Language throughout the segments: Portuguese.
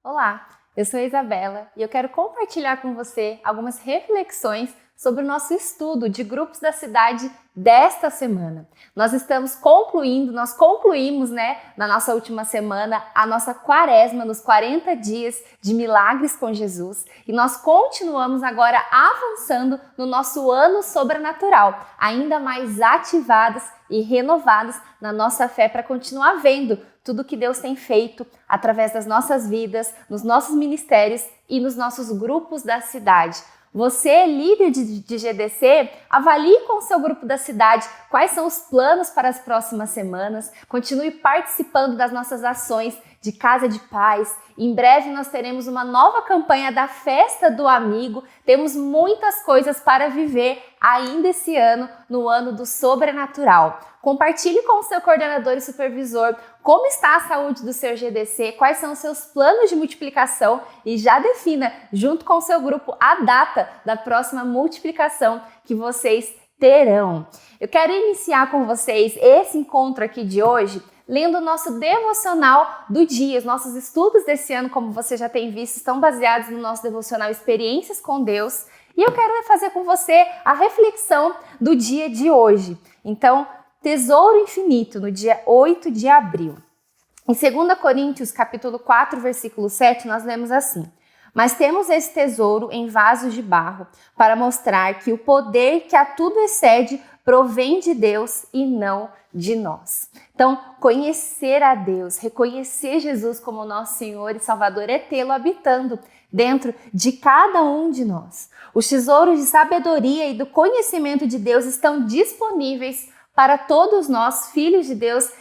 Olá, eu sou a Isabela e eu quero compartilhar com você algumas reflexões sobre o nosso estudo de grupos da cidade desta semana. Nós concluímos, na nossa última semana, a nossa quaresma nos 40 dias de milagres com Jesus e nós continuamos agora avançando no nosso ano sobrenatural, ainda mais ativadas e renovadas na nossa fé para continuar vendo tudo que Deus tem feito através das nossas vidas, nos nossos ministérios e nos nossos grupos da cidade. Você, líder de GDC, avalie com o seu grupo da cidade quais são os planos para as próximas semanas. Continue participando das nossas ações de Casa de Paz. Em breve nós teremos uma nova campanha da Festa do Amigo. Temos muitas coisas para viver ainda esse ano, no ano do sobrenatural. Compartilhe com o seu coordenador e supervisor como está a saúde do seu GDC, quais são os seus planos de multiplicação e já defina, junto com o seu grupo, a data da próxima multiplicação que vocês terão. Eu quero iniciar com vocês esse encontro aqui de hoje lendo o nosso devocional do dia. Os nossos estudos desse ano, como você já tem visto, estão baseados no nosso devocional Experiências com Deus. E eu quero fazer com você a reflexão do dia de hoje. Então, Tesouro Infinito, no dia 8 de abril. Em 2 Coríntios, capítulo 4, versículo 7, nós lemos assim: Mas temos esse tesouro em vasos de barro, para mostrar que o poder que a tudo excede provém de Deus e não de nós. Então, conhecer a Deus, reconhecer Jesus como nosso Senhor e Salvador é tê-lo habitando dentro de cada um de nós. Os tesouros de sabedoria e do conhecimento de Deus estão disponíveis para todos nós, filhos de Deus,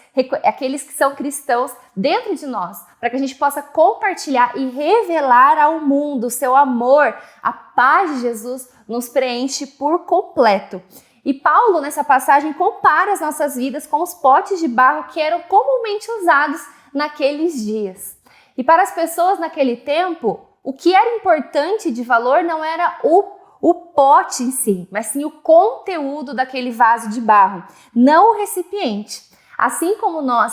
aqueles que são cristãos dentro de nós, para que a gente possa compartilhar e revelar ao mundo o seu amor. A paz de Jesus nos preenche por completo. E Paulo, nessa passagem, compara as nossas vidas com os potes de barro que eram comumente usados naqueles dias. E para as pessoas naquele tempo, o que era importante de valor não era o pote em si, mas sim o conteúdo daquele vaso de barro, não o recipiente. Assim como nós,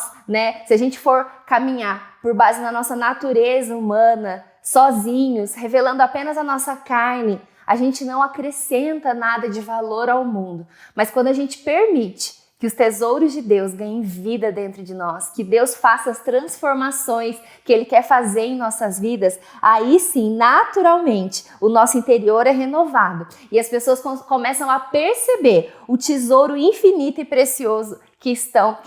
se a gente for caminhar por base na nossa natureza humana, sozinhos, revelando apenas a nossa carne, a gente não acrescenta nada de valor ao mundo. Mas quando a gente permite que os tesouros de Deus ganhem vida dentro de nós, que Deus faça as transformações que Ele quer fazer em nossas vidas, aí sim, naturalmente, o nosso interior é renovado e as pessoas começam a perceber o tesouro infinito e precioso que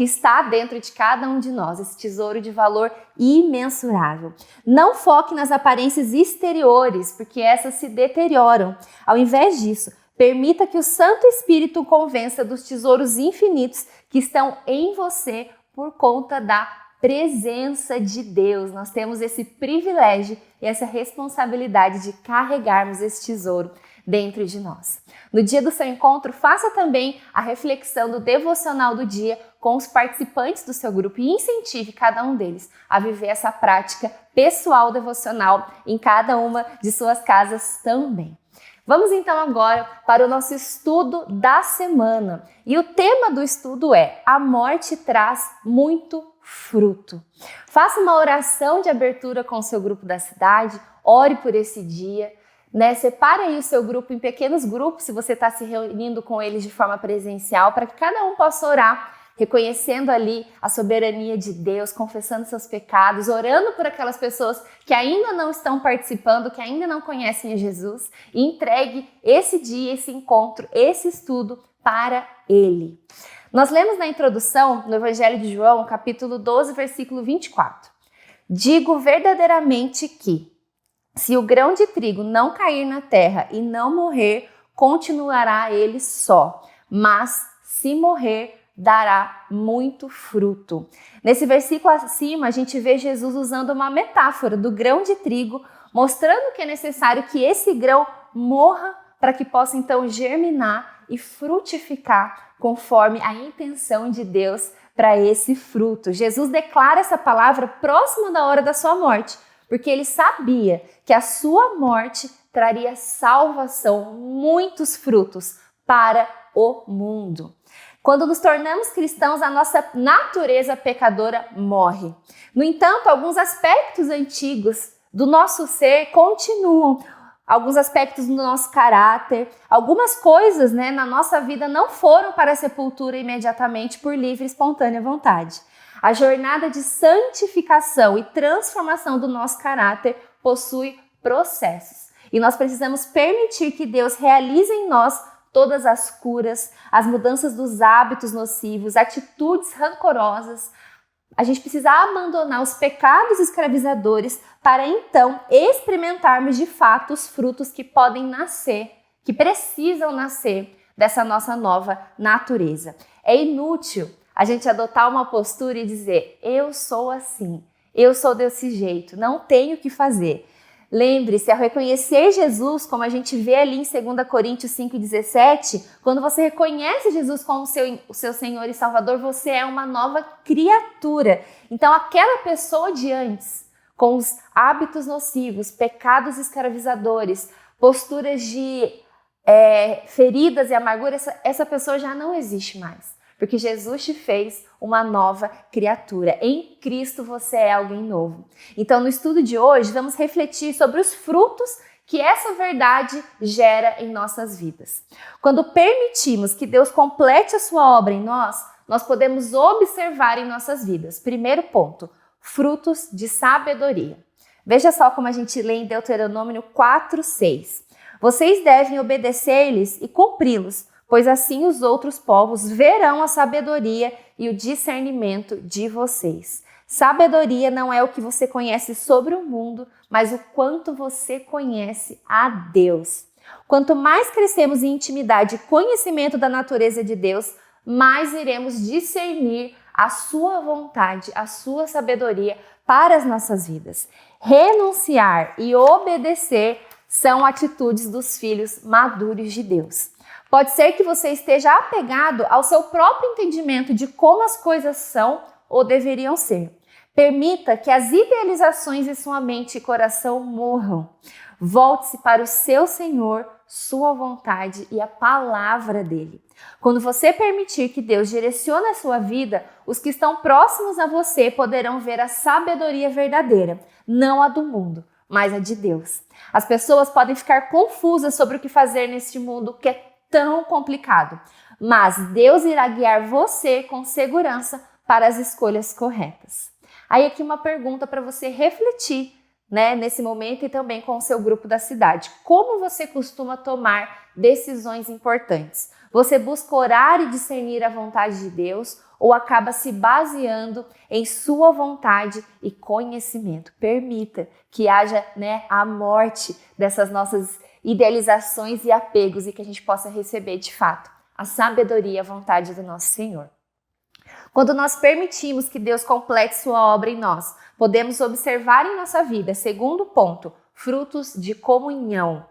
está dentro de cada um de nós, esse tesouro de valor imensurável. Não foque nas aparências exteriores, porque essas se deterioram. Ao invés disso, permita que o Santo Espírito o convença dos tesouros infinitos que estão em você por conta da presença de Deus. Nós temos esse privilégio e essa responsabilidade de carregarmos esse tesouro dentro de nós. No dia do seu encontro, faça também a reflexão do devocional do dia com os participantes do seu grupo e incentive cada um deles a viver essa prática pessoal devocional em cada uma de suas casas também. Vamos então agora para o nosso estudo da semana. E o tema do estudo é: a morte traz muito fruto. Faça uma oração de abertura com o seu grupo da cidade, ore por esse dia. Separe aí o seu grupo em pequenos grupos, se você está se reunindo com eles de forma presencial, para que cada um possa orar, reconhecendo ali a soberania de Deus, confessando seus pecados, orando por aquelas pessoas que ainda não estão participando, que ainda não conhecem a Jesus, e entregue esse dia, esse encontro, esse estudo para Ele. Nós lemos na introdução, no Evangelho de João, capítulo 12, versículo 24. Digo verdadeiramente que, se o grão de trigo não cair na terra e não morrer, continuará ele só, mas se morrer, dará muito fruto. Nesse versículo acima, a gente vê Jesus usando uma metáfora do grão de trigo, mostrando que é necessário que esse grão morra para que possa então germinar e frutificar conforme a intenção de Deus para esse fruto. Jesus declara essa palavra próximo da hora da sua morte, porque ele sabia que a sua morte traria salvação, muitos frutos para o mundo. Quando nos tornamos cristãos, a nossa natureza pecadora morre. No entanto, alguns aspectos antigos do nosso ser continuam. Alguns aspectos do nosso caráter, algumas coisas, né, na nossa vida não foram para a sepultura imediatamente por livre e espontânea vontade. A jornada de santificação e transformação do nosso caráter possui processos. E nós precisamos permitir que Deus realize em nós todas as curas, as mudanças dos hábitos nocivos, atitudes rancorosas. A gente precisa abandonar os pecados escravizadores para então experimentarmos de fato os frutos que podem nascer, que precisam nascer dessa nossa nova natureza. É inútil a gente adotar uma postura e dizer, eu sou assim, eu sou desse jeito, não tenho o que fazer. Lembre-se, ao reconhecer Jesus, como a gente vê ali em 2 Coríntios 5,17, quando você reconhece Jesus como o seu Senhor e Salvador, você é uma nova criatura. Então, aquela pessoa de antes, com os hábitos nocivos, pecados escravizadores, posturas de feridas e amargura, essa pessoa já não existe mais. Porque Jesus te fez uma nova criatura. Em Cristo você é alguém novo. Então, no estudo de hoje, vamos refletir sobre os frutos que essa verdade gera em nossas vidas. Quando permitimos que Deus complete a sua obra em nós, nós podemos observar em nossas vidas. Primeiro ponto, frutos de sabedoria. Veja só como a gente lê em Deuteronômio 4:6. Vocês devem obedecer-lhes e cumpri-los, pois assim os outros povos verão a sabedoria e o discernimento de vocês. Sabedoria não é o que você conhece sobre o mundo, mas o quanto você conhece a Deus. Quanto mais crescemos em intimidade e conhecimento da natureza de Deus, mais iremos discernir a sua vontade, a sua sabedoria para as nossas vidas. Renunciar e obedecer são atitudes dos filhos maduros de Deus. Pode ser que você esteja apegado ao seu próprio entendimento de como as coisas são ou deveriam ser. Permita que as idealizações em sua mente e coração morram. Volte-se para o seu Senhor, sua vontade e a palavra dele. Quando você permitir que Deus direcione a sua vida, os que estão próximos a você poderão ver a sabedoria verdadeira, não a do mundo, mas a de Deus. As pessoas podem ficar confusas sobre o que fazer neste mundo que é tão complicado, mas Deus irá guiar você com segurança para as escolhas corretas. Aí aqui uma pergunta para você refletir, né, nesse momento e também com o seu grupo da cidade. Como você costuma tomar decisões importantes? Você busca orar e discernir a vontade de Deus ou acaba se baseando em sua vontade e conhecimento? Permita que haja, a morte dessas nossas idealizações e apegos e que a gente possa receber de fato a sabedoria e a vontade do nosso Senhor. Quando nós permitimos que Deus complete sua obra em nós, podemos observar em nossa vida, segundo ponto, frutos de comunhão.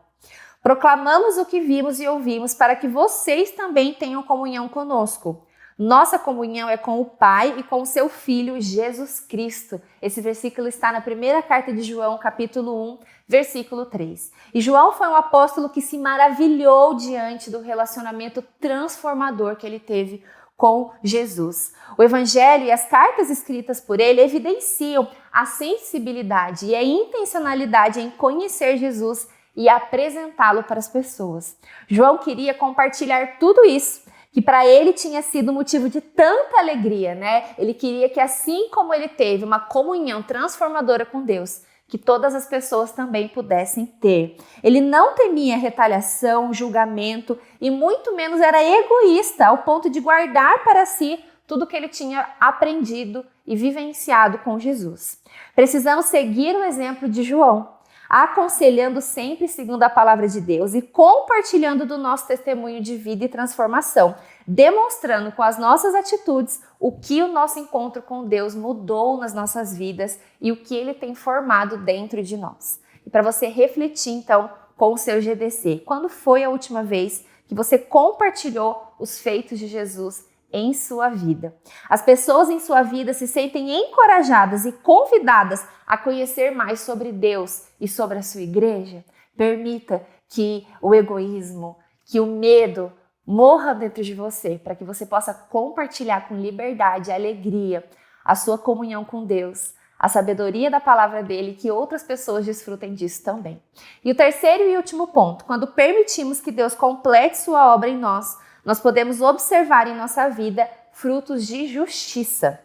Proclamamos o que vimos e ouvimos para que vocês também tenham comunhão conosco. Nossa comunhão é com o Pai e com o seu Filho, Jesus Cristo. Esse versículo está na primeira carta de João, capítulo 1, versículo 3. E João foi um apóstolo que se maravilhou diante do relacionamento transformador que ele teve com Jesus. O Evangelho e as cartas escritas por ele evidenciam a sensibilidade e a intencionalidade em conhecer Jesus e apresentá-lo para as pessoas. João queria compartilhar tudo isso, que para ele tinha sido motivo de tanta alegria, Ele queria que assim como ele teve uma comunhão transformadora com Deus, que todas as pessoas também pudessem ter. Ele não temia retaliação, julgamento e muito menos era egoísta ao ponto de guardar para si tudo que ele tinha aprendido e vivenciado com Jesus. Precisamos seguir o exemplo de João, aconselhando sempre segundo a palavra de Deus e compartilhando do nosso testemunho de vida e transformação, demonstrando com as nossas atitudes o que o nosso encontro com Deus mudou nas nossas vidas e o que Ele tem formado dentro de nós. E para você refletir, então, com o seu GDC, quando foi a última vez que você compartilhou os feitos de Jesus em sua vida? As pessoas em sua vida se sentem encorajadas e convidadas a conhecer mais sobre Deus e sobre a sua igreja? Permita que o egoísmo, que o medo morra dentro de você, para que você possa compartilhar com liberdade e alegria a sua comunhão com Deus, a sabedoria da palavra dele, que outras pessoas desfrutem disso também. E o terceiro e último ponto, quando permitimos que Deus complete sua obra em nós, nós podemos observar em nossa vida frutos de justiça.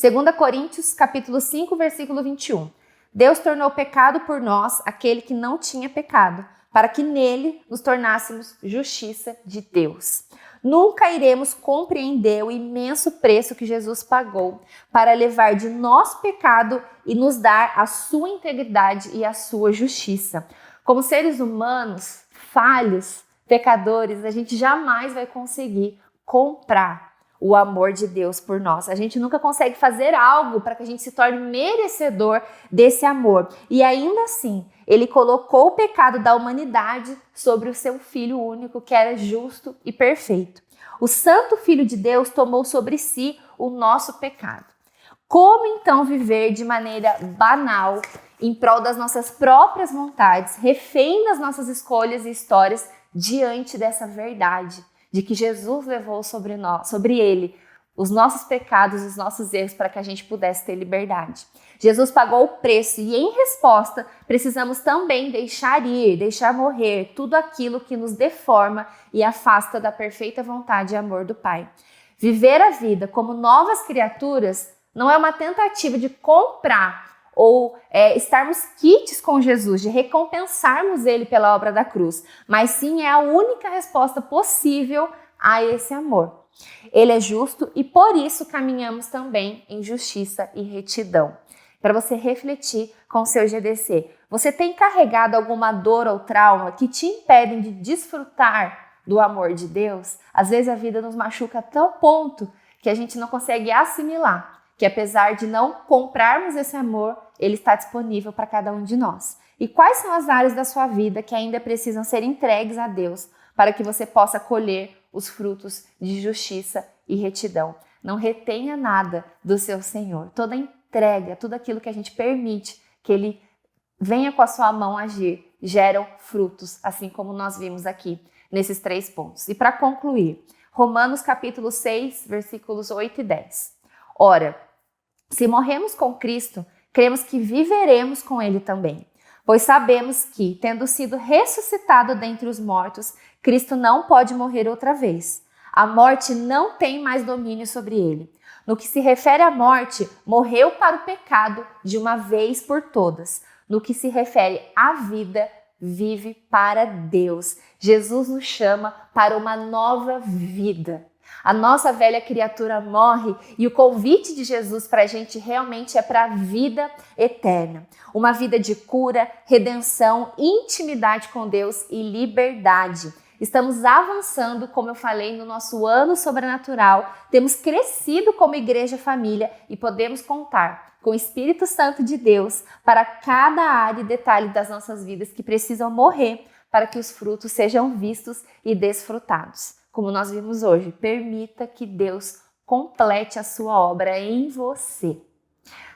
2 Coríntios, capítulo 5, versículo 21. Deus tornou pecado por nós aquele que não tinha pecado, para que nele nos tornássemos justiça de Deus. Nunca iremos compreender o imenso preço que Jesus pagou para levar de nosso pecado e nos dar a sua integridade e a sua justiça. Como seres humanos, falhos, pecadores, a gente jamais vai conseguir comprar o amor de Deus por nós. A gente nunca consegue fazer algo para que a gente se torne merecedor desse amor. E ainda assim, ele colocou o pecado da humanidade sobre o seu Filho único, que era justo e perfeito. O Santo Filho de Deus tomou sobre si o nosso pecado. Como então viver de maneira banal, em prol das nossas próprias vontades, refém das nossas escolhas e histórias, diante dessa verdade de que Jesus levou sobre ele os nossos pecados, os nossos erros, para que a gente pudesse ter liberdade. Jesus pagou o preço e, em resposta, precisamos também deixar ir, deixar morrer tudo aquilo que nos deforma e afasta da perfeita vontade e amor do Pai. Viver a vida como novas criaturas não é uma tentativa de comprar ou estarmos quites com Jesus, de recompensarmos Ele pela obra da cruz, mas sim é a única resposta possível a esse amor. Ele é justo e por isso caminhamos também em justiça e retidão. Para você refletir com o seu GDC, você tem carregado alguma dor ou trauma que te impedem de desfrutar do amor de Deus? Às vezes a vida nos machuca a tal ponto que a gente não consegue assimilar que, apesar de não comprarmos esse amor, ele está disponível para cada um de nós. E quais são as áreas da sua vida que ainda precisam ser entregues a Deus para que você possa colher os frutos de justiça e retidão? Não retenha nada do seu Senhor. Toda entrega, tudo aquilo que a gente permite que Ele venha com a sua mão agir, geram frutos, assim como nós vimos aqui nesses 3 pontos. E para concluir, Romanos capítulo 6, versículos 8 e 10. Ora, se morremos com Cristo, cremos que viveremos com Ele também. Pois sabemos que, tendo sido ressuscitado dentre os mortos, Cristo não pode morrer outra vez. A morte não tem mais domínio sobre ele. No que se refere à morte, morreu para o pecado de uma vez por todas. No que se refere à vida, vive para Deus. Jesus nos chama para uma nova vida. A nossa velha criatura morre e o convite de Jesus para a gente realmente é para a vida eterna. Uma vida de cura, redenção, intimidade com Deus e liberdade. Estamos avançando, como eu falei, no nosso ano sobrenatural. Temos crescido como igreja família e podemos contar com o Espírito Santo de Deus para cada área e detalhe das nossas vidas que precisam morrer para que os frutos sejam vistos e desfrutados. Como nós vimos hoje, permita que Deus complete a sua obra em você.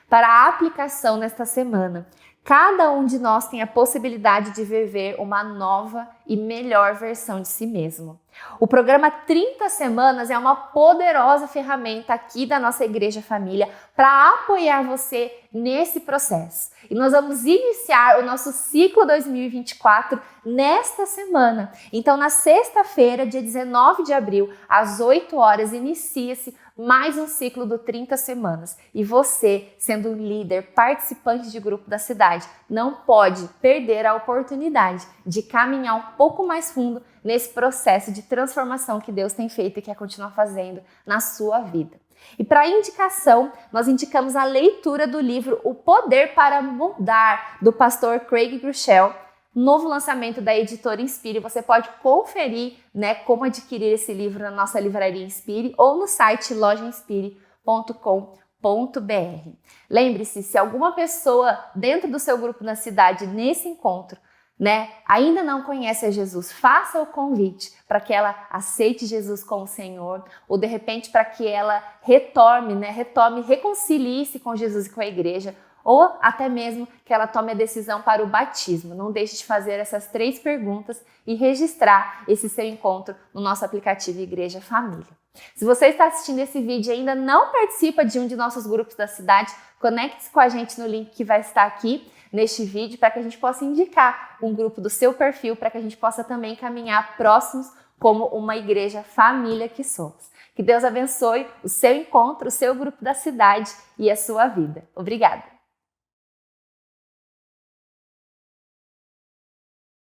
Para a aplicação nesta semana, cada um de nós tem a possibilidade de viver uma nova e melhor versão de si mesmo. O programa 30 Semanas é uma poderosa ferramenta aqui da nossa Igreja Família para apoiar você nesse processo. E nós vamos iniciar o nosso ciclo 2024 nesta semana. Então, na sexta-feira, dia 19 de abril, às 8 horas, inicia-se mais um ciclo do 30 Semanas. E você, sendo um líder, participante de grupo da cidade, não pode perder a oportunidade de caminhar um pouco mais fundo nesse processo de transformação que Deus tem feito e quer continuar fazendo na sua vida. E para indicação, nós indicamos a leitura do livro O Poder para Mudar, do pastor Craig Groeschel, novo lançamento da editora Inspire. Você pode conferir, como adquirir esse livro na nossa livraria Inspire ou no site lojainspire.com.br. Lembre-se, se alguma pessoa dentro do seu grupo na cidade, nesse encontro, ainda não conhece a Jesus, faça o convite para que ela aceite Jesus como Senhor, ou de repente para que ela reconcilie-se com Jesus e com a igreja, ou até mesmo que ela tome a decisão para o batismo. Não deixe de fazer essas 3 perguntas e registrar esse seu encontro no nosso aplicativo Igreja Família. Se você está assistindo esse vídeo e ainda não participa de um de nossos grupos da cidade, conecte-se com a gente no link que vai estar aqui neste vídeo para que a gente possa indicar um grupo do seu perfil, para que a gente possa também caminhar próximos como uma igreja família que somos. Que Deus abençoe o seu encontro, o seu grupo da cidade e a sua vida. Obrigada!